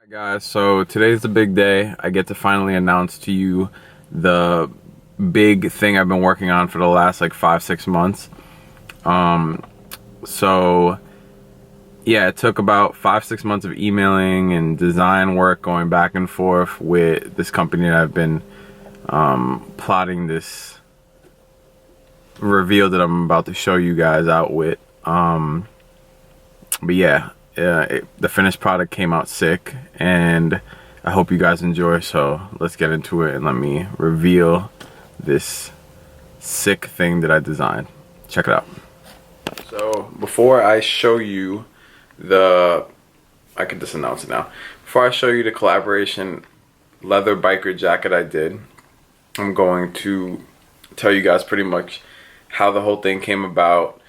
Guys, so today's the big day. I get to finally announce to you the big thing I've been working on for the last like 5-6 months. So yeah, it took about 5-6 months of emailing and design work going back and forth with this company that I've been plotting this reveal that I'm about to show you guys out with. But yeah, the finished product came out sick, and I hope you guys enjoy. So let's get into it and let me reveal this sick thing that I designed. Check it out. So before I show you I could just announce it now. Before I show you the collaboration leather biker jacket I did, I'm going to tell you guys pretty much how the whole thing came about.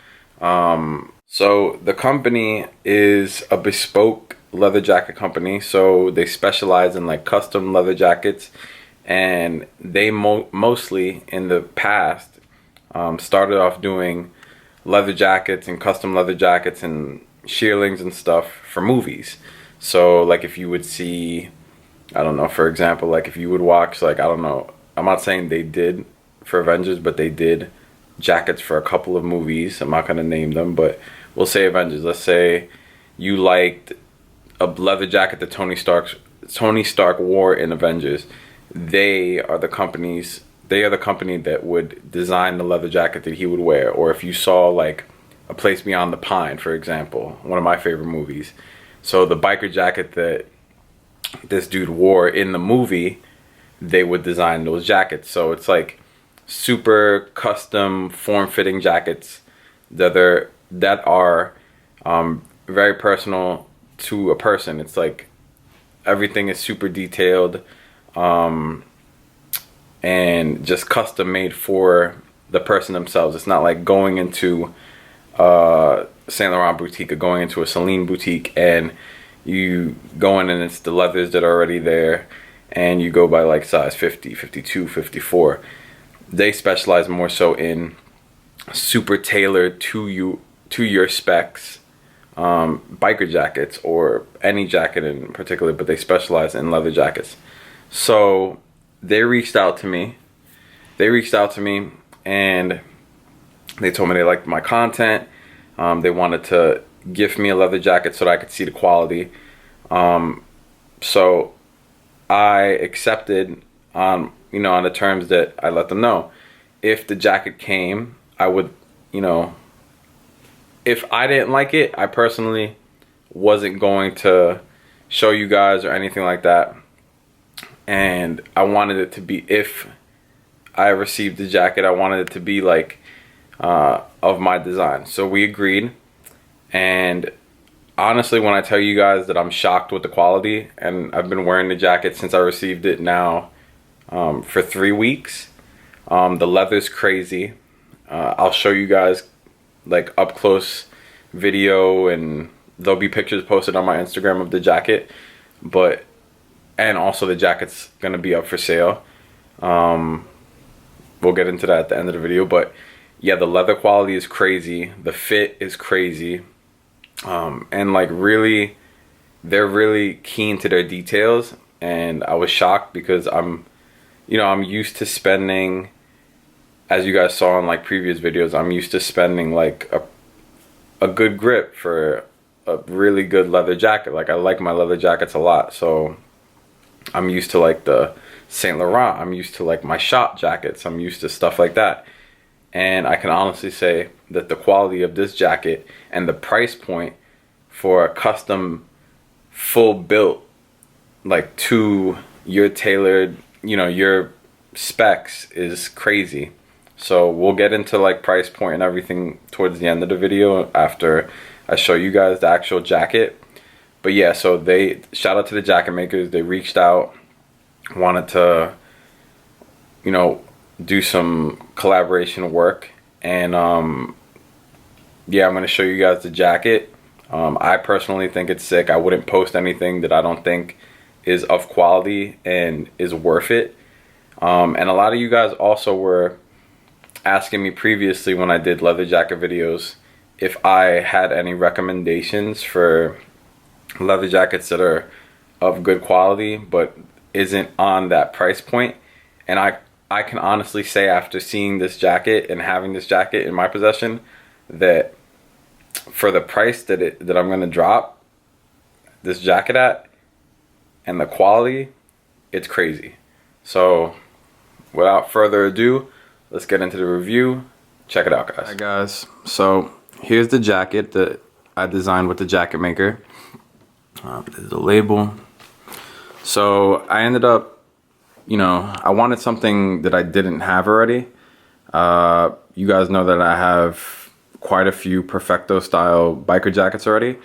So the company is a bespoke leather jacket company, so they specialize in like custom leather jackets, and they mostly in the past started off doing leather jackets and custom leather jackets and shearlings and stuff for movies. So like if you would see, I don't know, for example, like if you would watch, like, I don't know, I'm not saying they did for Avengers, but they did jackets for a couple of movies. I'm not going to name them, but we'll say Avengers. Let's say you liked a leather jacket that Tony Stark wore in Avengers. They are the company that would design the leather jacket that he would wear. Or if you saw like A Place Beyond the Pine, for example, one of my favorite movies. So the biker jacket that this dude wore in the movie, they would design those jackets. So it's like super custom form-fitting jackets that are very personal to a person. It's like everything is super detailed and just custom made for the person themselves. It's not like going into a Saint Laurent boutique or going into a Celine boutique and you go in and it's the leathers that are already there and you go by like size 50, 52, 54. They specialize more so in super tailored to your specs biker jackets, or any jacket in particular, but they specialize in leather jackets. So they reached out to me and they told me they liked my content. They wanted to gift me a leather jacket so that I could see the quality. So I accepted on the terms that I let them know. If the jacket came, I would, if I didn't like it, I personally wasn't going to show you guys or anything like that. And I wanted it to be, if I received the jacket, I wanted it to be like of my design. So we agreed. And honestly, when I tell you guys that I'm shocked with the quality, and I've been wearing the jacket since I received it now for 3 weeks. The leather's crazy. I'll show you guys like up close video, and there'll be pictures posted on my Instagram of the jacket, and also the jacket's gonna be up for sale. We'll get into that at the end of the video, but yeah, the leather quality is crazy, the fit is crazy, and like really, they're really keen to their details, and I was shocked because I'm used to spending, as you guys saw in like previous videos, I'm used to spending like a good grip for a really good leather jacket. Like I like my leather jackets a lot, so I'm used to like the Saint Laurent, I'm used to like my shop jackets, I'm used to stuff like that. And I can honestly say that the quality of this jacket and the price point for a custom full built, like to your tailored, your specs, is crazy. So we'll get into like price point and everything towards the end of the video after I show you guys the actual jacket. But yeah, so shout out to the jacket makers. They reached out, wanted to, do some collaboration work. And yeah, I'm going to show you guys the jacket. I personally think it's sick. I wouldn't post anything that I don't think is of quality and is worth it. And a lot of you guys also were asking me previously when I did leather jacket videos if I had any recommendations for leather jackets that are of good quality, but isn't on that price point. And I can honestly say, after seeing this jacket and having this jacket in my possession, that for the price that I'm gonna drop this jacket at and the quality, it's crazy. So without further ado, let's get into the review. Check it out, guys. Alright guys, so here's the jacket that I designed with the jacket maker. This is the label. So I ended up, you know, I wanted something that I didn't have already. You guys know that I have quite a few Perfecto style biker jackets already.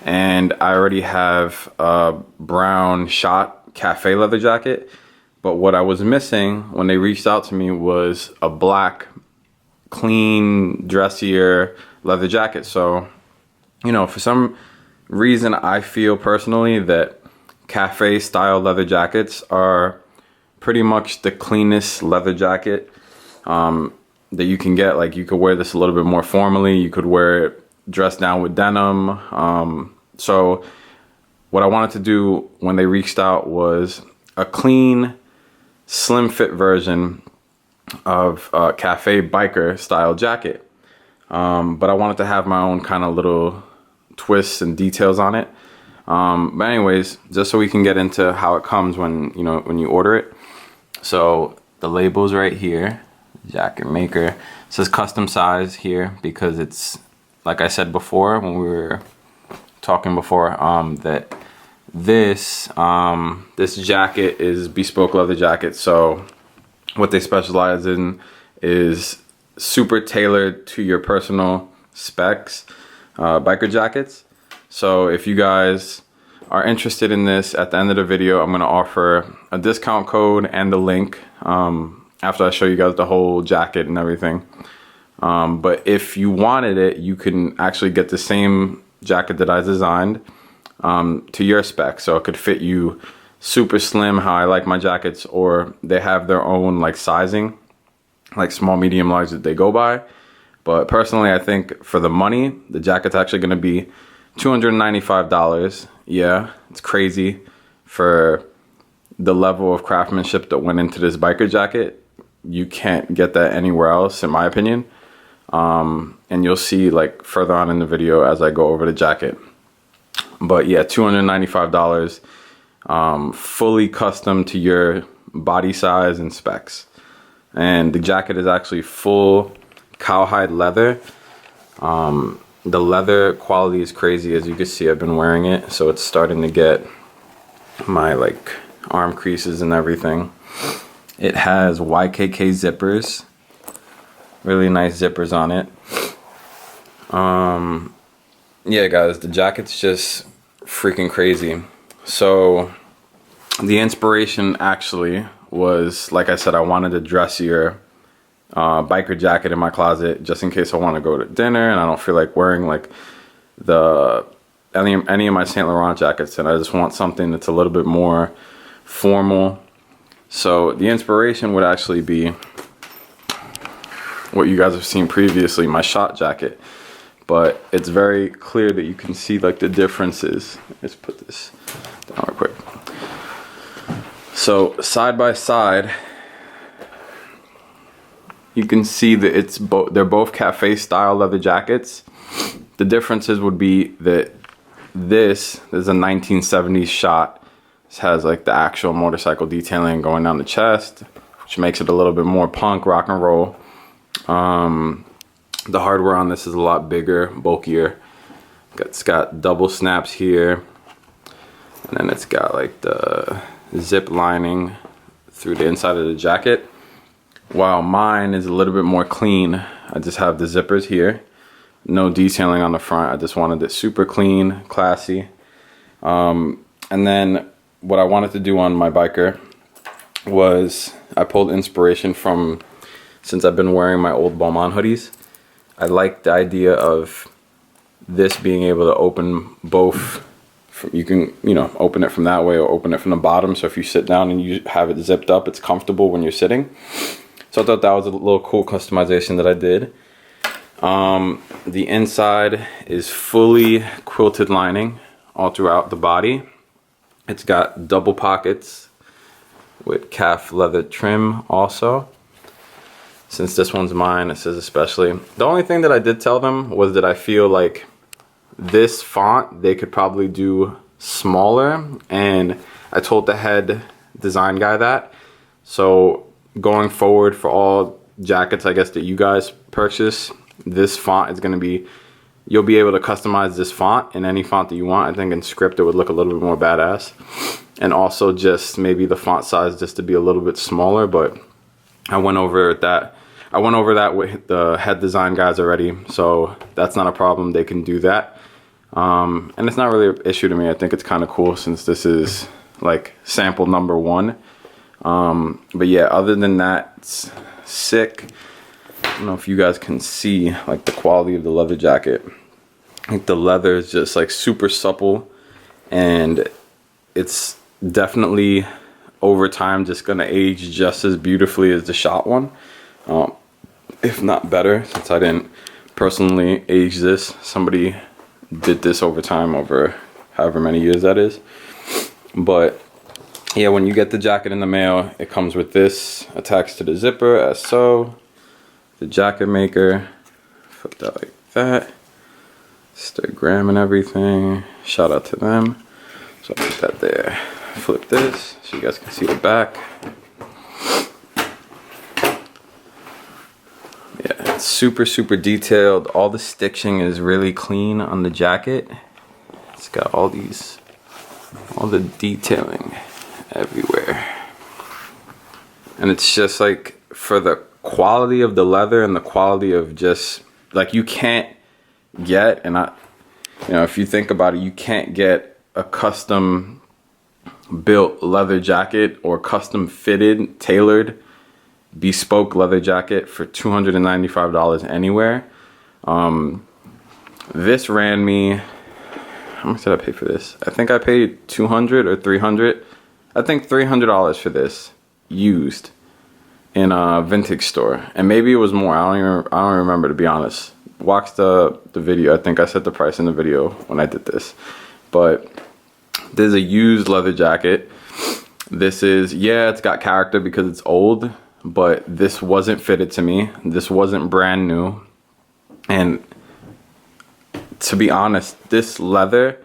And I already have a brown shot cafe leather jacket. But what I was missing when they reached out to me was a black, clean, dressier leather jacket. So, you know, for some reason, I feel personally that cafe style leather jackets are pretty much the cleanest leather jacket that you can get. Like, you could wear this a little bit more formally. You could wear it dressed down with denim. So what I wanted to do when they reached out was a clean, slim fit version of a cafe biker style jacket. But I wanted to have my own kind of little twists and details on it. But anyways, just so we can get into how it comes when you order it. So the label's right here, jacket maker. It says custom size here because it's, like I said before when we were talking before, that this jacket is bespoke leather jacket. So what they specialize in is super tailored to your personal specs biker jackets. So if you guys are interested in this, at the end of the video, I'm going to offer a discount code and the link after I show you guys the whole jacket and everything. But if you wanted it, you can actually get the same jacket that I designed to your specs. So it could fit you super slim, how I like my jackets, or they have their own like sizing, like small, medium, large that they go by. But personally, I think for the money, the jacket's actually going to be $295. Yeah, it's crazy for the level of craftsmanship that went into this biker jacket. You can't get that anywhere else, in my opinion. And you'll see like further on in the video as I go over the jacket. But yeah, $295, fully custom to your body size and specs. And the jacket is actually full cowhide leather. The leather quality is crazy. As you can see, I've been wearing it, so it's starting to get my like arm creases and everything. It has YKK zippers, really nice zippers on it. Yeah guys, the jacket's just freaking crazy. So the inspiration actually was, like I said, I wanted a dressier biker jacket in my closet just in case I want to go to dinner and I don't feel like wearing like any of my Saint Laurent jackets, and I just want something that's a little bit more formal. So the inspiration would actually be what you guys have seen previously, my shot jacket. But it's very clear that you can see like the differences. Let's put this down real quick. So side by side, you can see that they're both cafe style leather jackets. The differences would be that this is a 1970s shot. This has like the actual motorcycle detailing going down the chest, which makes it a little bit more punk rock and roll. The hardware on this is a lot bigger, bulkier. It's got double snaps here, and then it's got like the zip lining through the inside of the jacket. While mine is a little bit more clean. I just have the zippers here, no detailing on the front. I just wanted it super clean, classy. And then what I wanted to do on my biker was I pulled inspiration from, since I've been wearing my old Balmain hoodies, I like the idea of this being able to open both. You can, open it from that way or open it from the bottom. So if you sit down and you have it zipped up, it's comfortable when you're sitting. So I thought that was a little cool customization that I did. The inside is fully quilted lining all throughout the body. It's got double pockets with calf leather trim also. Since this one's mine, it says especially. The only thing that I did tell them was that I feel like this font they could probably do smaller, and I told the head design guy that. So going forward for all jackets, I guess, that you guys purchase, this font is going to be, you'll be able to customize this font in any font that you want. I think in script it would look a little bit more badass, and also just maybe the font size just to be a little bit smaller. But I went over that with the head design guys already, so that's not a problem. They can do that, and it's not really an issue to me. I think it's kind of cool since this is like sample number 1. But yeah, other than that, it's sick. I don't know if you guys can see like the quality of the leather jacket. I think the leather is just like super supple, and it's definitely over time just gonna age just as beautifully as the shot one, if not better, since I didn't personally age this. Somebody did this over time, over however many years that is. But yeah, when you get the jacket in the mail, it comes with this attached to the zipper as so. The jacket maker, flip that like that. Instagram and everything. Shout out to them. So I'll put that there. Flip this so you guys can see the back. Yeah, it's super detailed. All the stitching is really clean on the jacket. It's got all the detailing everywhere. And it's just like, for the quality of the leather and the quality of just like, you can't get, and if you think about it, you can't get a custom built leather jacket or custom fitted, tailored, bespoke leather jacket for $295 anywhere. This ran me, how much did I pay for this? I think I paid $200 or $300. I think $300 for this used in a vintage store, and maybe it was more. I don't remember, to be honest. Watch the video. I think I set the price in the video when I did this. But there's a used leather jacket. This is, yeah, it's got character because it's old, but this wasn't fitted to me. This wasn't brand new. And to be honest, this leather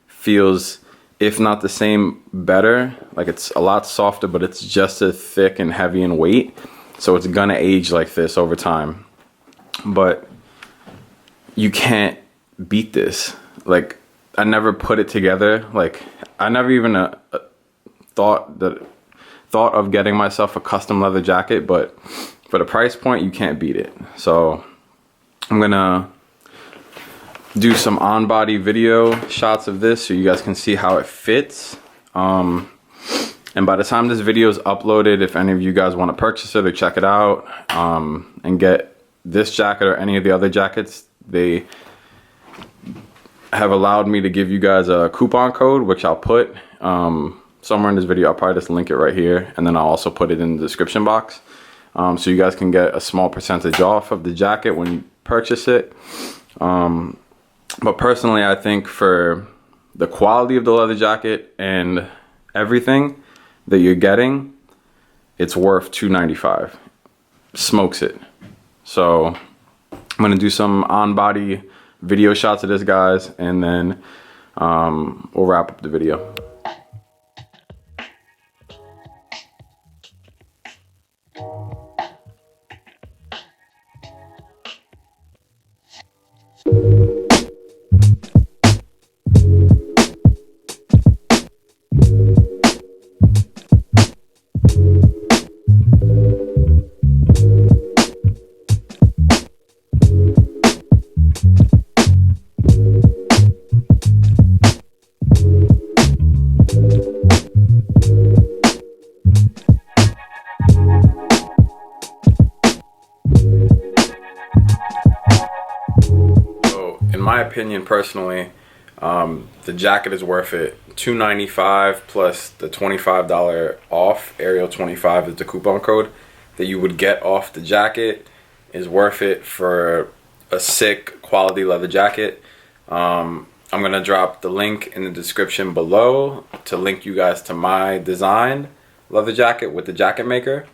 feels, if not the same, better. Like, it's a lot softer, but it's just as thick and heavy in weight. So it's gonna age like this over time. But you can't beat this. Like, I never put it together. Like, I never even thought of getting myself a custom leather jacket, but for the price point, you can't beat it. So I'm gonna do some on-body video shots of this so you guys can see how it fits. And by the time this video is uploaded, if any of you guys want to purchase it or check it out, and get this jacket or any of the other jackets, they have allowed me to give you guys a coupon code, which I'll put somewhere in this video. I'll probably just link it right here, and then I'll also put it in the description box, so you guys can get a small percentage off of the jacket when you purchase it. But personally, I think for the quality of the leather jacket and everything that you're getting, it's worth $295. Smokes it. So I'm gonna do some on-body video shots of this, guys, and then we'll wrap up the video. In my opinion, personally, the jacket is worth it. $295 plus the $25 off. Ariel 25 is the coupon code that you would get off the jacket, is worth it for a sick quality leather jacket. I'm gonna drop the link in the description below to link you guys to my designed leather jacket with the jacket maker.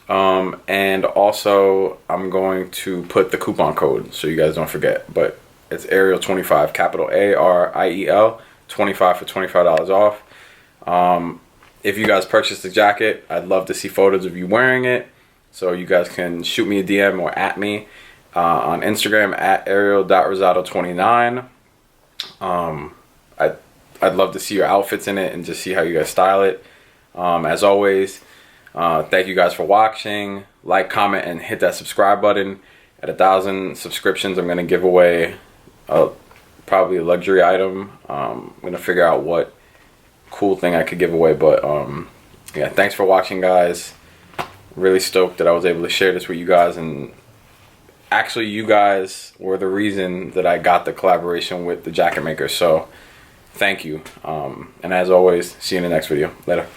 And also I'm going to put the coupon code so you guys don't forget, but it's Ariel 25, capital ARIEL 25 for $25 off. If you guys purchase the jacket, I'd love to see photos of you wearing it, so you guys can shoot me a DM or at me on Instagram at ariel.rosado29. I'd love to see your outfits in it and just see how you guys style it. As always, thank you guys for watching. Like, comment, and hit that subscribe button. At 1,000 subscriptions, I'm gonna give away probably a luxury item. I'm gonna figure out what cool thing I could give away, but yeah, thanks for watching, guys. Really stoked that I was able to share this with you guys, and actually you guys were the reason that I got the collaboration with the jacket maker, so thank you. And as always, see you in the next video. Later.